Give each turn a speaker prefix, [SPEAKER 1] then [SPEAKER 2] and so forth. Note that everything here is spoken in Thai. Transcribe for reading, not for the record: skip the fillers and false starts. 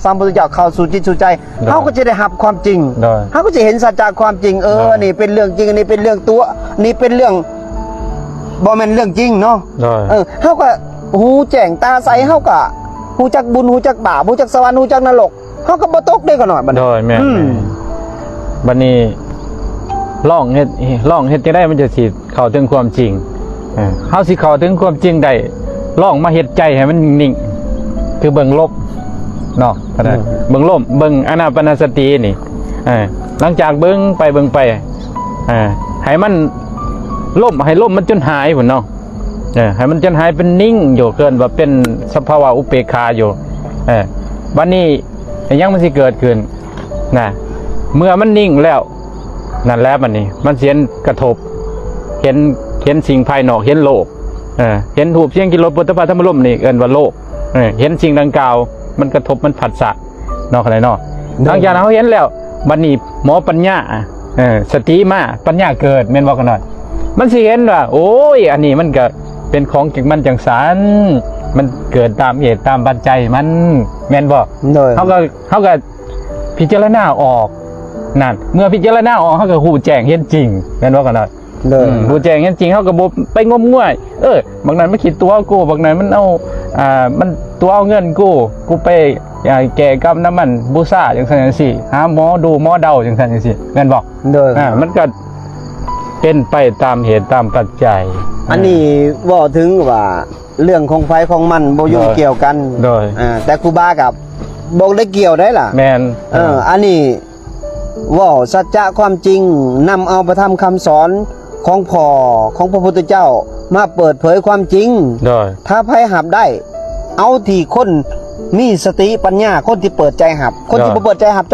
[SPEAKER 1] ฟังพระพุทธเจ้าเข้าสู่จิตสู่ใจเขาก็จะได้รับความจริงเขาก็จะเห็นสัจจะความจริงอันนี้เป็นเรื่องจริงอันนี้เป็นเรื่องตัวนี่เป็นเรื่องบ่แม่นเรื่องจริงเนาะเขาก็หูแจ้งตาใสเขาก็หูจักบุญหูจักบาปหูจักสวรรค์หูจักนรกเขาก็บ่ตกได้ก็หน่อยบัดนี้
[SPEAKER 2] แม่บัดนี้ล่องเฮ็ดจะได้มันจะสิเข้าถึงความจริงเฮาสิเข้าถึงความจริงได้ล่องมาเฮ็ดใจให้มันนิ่งคือเบิ่งลบเนาะเบิ่งลมเบิ่งอานาปานสตินี่หลังจากเบิ่งไปให้มันล่มให้ล่มมันจนหายพุ่นเนาะให้มันจนหายเป็นนิ่งอยู่เกินว่าเป็นสภาวะอุเบกขาอยู่บัดนี้ยังมันสิเกิดขึ้นนะเมื่อมันนิ่งแล้วนั่นแล้วบัดนี้มันเสียนกระทบเห็นสิ่งภายนอกเห็นโลกเห็นรูปเสียงกิโลปุถะธรรมลมนี่เอิ้นว่าโลกเห็นสิ่งดังกล่าวมันกระทบมันผัสสะเนาะอะไรเนาะหลังจากนั้นเขาเห็นแล้วบัดนี้หมอปัญญาสติมาปัญญาเกิดแม่นบ่กันหน่อยมันสิเห็นว่าโอ้ยอันนี้มันก็เป็นของจังมันจังสารมันเกิดตามเหตุตามปัจจัยมันแม่นบ่เขาก็พิจารณาออกนั่นเมื่อพิจารณาออกเขาก็ฮู้แจ้งเห็นจริงแม่นบ่กันหน่อยฮู้แจ้งเห็นจริงเขาก็บ่ไปงมงวยบางนั้นมันคิดตัวกูบางนั้นมันเอามันตัวเอาเงินกูไปแก่กรรมน้ำมันบูซ่าจังซั่นจังซี่หาหมอดูหมอเดาจังซั่นจังซี่แม่นบ่มันก็เป็นไปตามเหตุตามปัจจัย
[SPEAKER 1] อันนี้ว่าถึงว่าเรื่องของไฟของมันบ่ยุ่งเกี่ยวกันแต่ครูบากับบอกได้เกี่ยวได้ล่ะ
[SPEAKER 2] แม่น
[SPEAKER 1] อันนี้ว่าสัจจะความจริงนำเอาประธรรมคำสอนของพ่อของพระพุทธเจ้ามาเปิดเผยความจริงถ้าไผหับได้เอาที่คนมีสติปัญญาคนที่เปิดใจหับคนที่บ่เปิดใจหับ